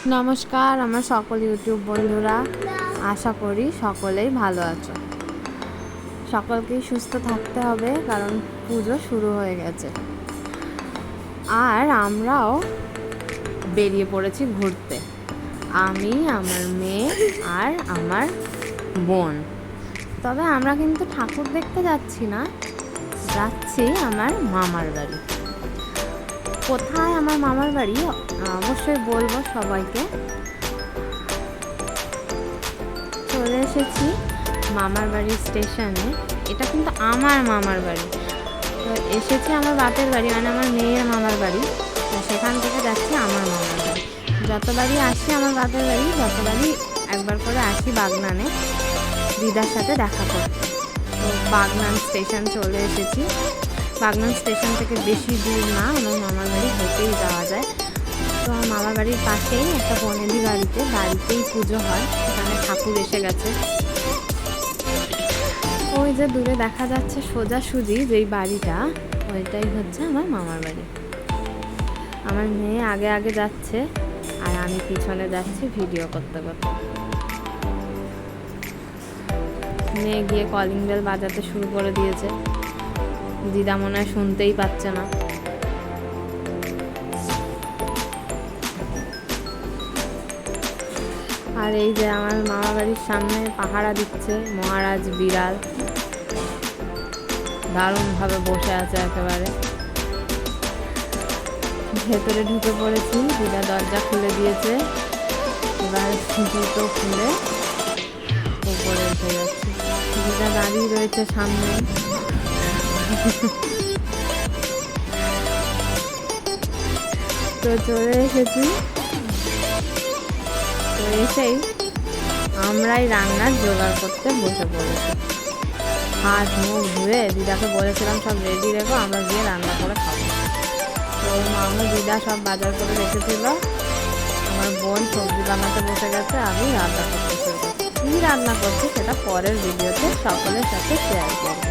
নমস্কার আমার সকল ইউটিউব বন্ধুরা, আশা করি সকলেই ভালো আছো। সকলকেই সুস্থ থাকতে হবে, কারণ পুজো শুরু হয়ে গেছে। আর আমরাও বেরিয়ে পড়েছি ঘুরতে, আমি, আমার মেয়ে আর আমার বোন। তবে আমরা কিন্তু ঠাকুর দেখতে যাচ্ছি না, যাচ্ছি আমার মামার বাড়ি। কোথায় আমার মামার বাড়ি অবশ্যই বলবো সবাইকে। চলে এসেছি মামার বাড়ির স্টেশনে। এটা কিন্তু আমার মামার বাড়ি। তো এসেছি আমার বাপের বাড়ি, মানে আমার মেয়ের মামার বাড়ি। তো সেখান থেকে যাচ্ছি আমার মামার বাড়ি। যতবারই আসি আমার বাপের বাড়ি, যতবারই একবার করে আসি বাগনানে দিদার সাথে দেখা করতে। তো বাগনান স্টেশন চলে এসেছি। বাগনান স্টেশন থেকে বেশি দূর না, আমার মামার বাড়ি হেঁটেই যাওয়া যায়। তো আমার মামার বাড়ির পাশেই একটা বনেদি বাড়িতেই পুজো হয়, সেখানে ঠাকুর এসে গেছে। ওই যে দূরে দেখা যাচ্ছে সোজাসুজি যেই বাড়িটা, ওইটাই হচ্ছে আমার মামার বাড়ি। আমার মেয়ে আগে আগে যাচ্ছে আর আমি পিছনে যাচ্ছি ভিডিও করতে করতে। মেয়ে গিয়ে কলিং বেল বাজাতে শুরু করে দিয়েছে। দিদা মনে হয় শুনতেই পাচ্ছে না। আর এই যে আমার মামা বাড়ির সামনে পাহারা দিচ্ছে মহারাজ বিড়াল, দারুণভাবে বসে আছে একেবারে। ভেতরে ঢুকে পড়েছি, দিদা দরজা খুলে দিয়েছে। এবার জুতো খুলে উপরে উঠে যাচ্ছি। দিদা দাঁড়িয়ে রয়েছে সামনে। তো চলে এসেছি। তো এসেই আমরাই রান্নার জোগাড় করতে বসে পড়েছি। হাত মুখ ধুয়ে দিদাকে বলেছিলাম সব রেডি রেখো, আমরা গিয়ে রান্না করে খাবো। তো মামু দিদা সব বাজার করে রেখেছিল। আমার বোন সবজি বানাতে বসে গেছে, আমি রান্না করতে শুরু করছি। কী রান্না করছি সেটা পরের ভিডিওতে সকলের সাথে শেয়ার করবো।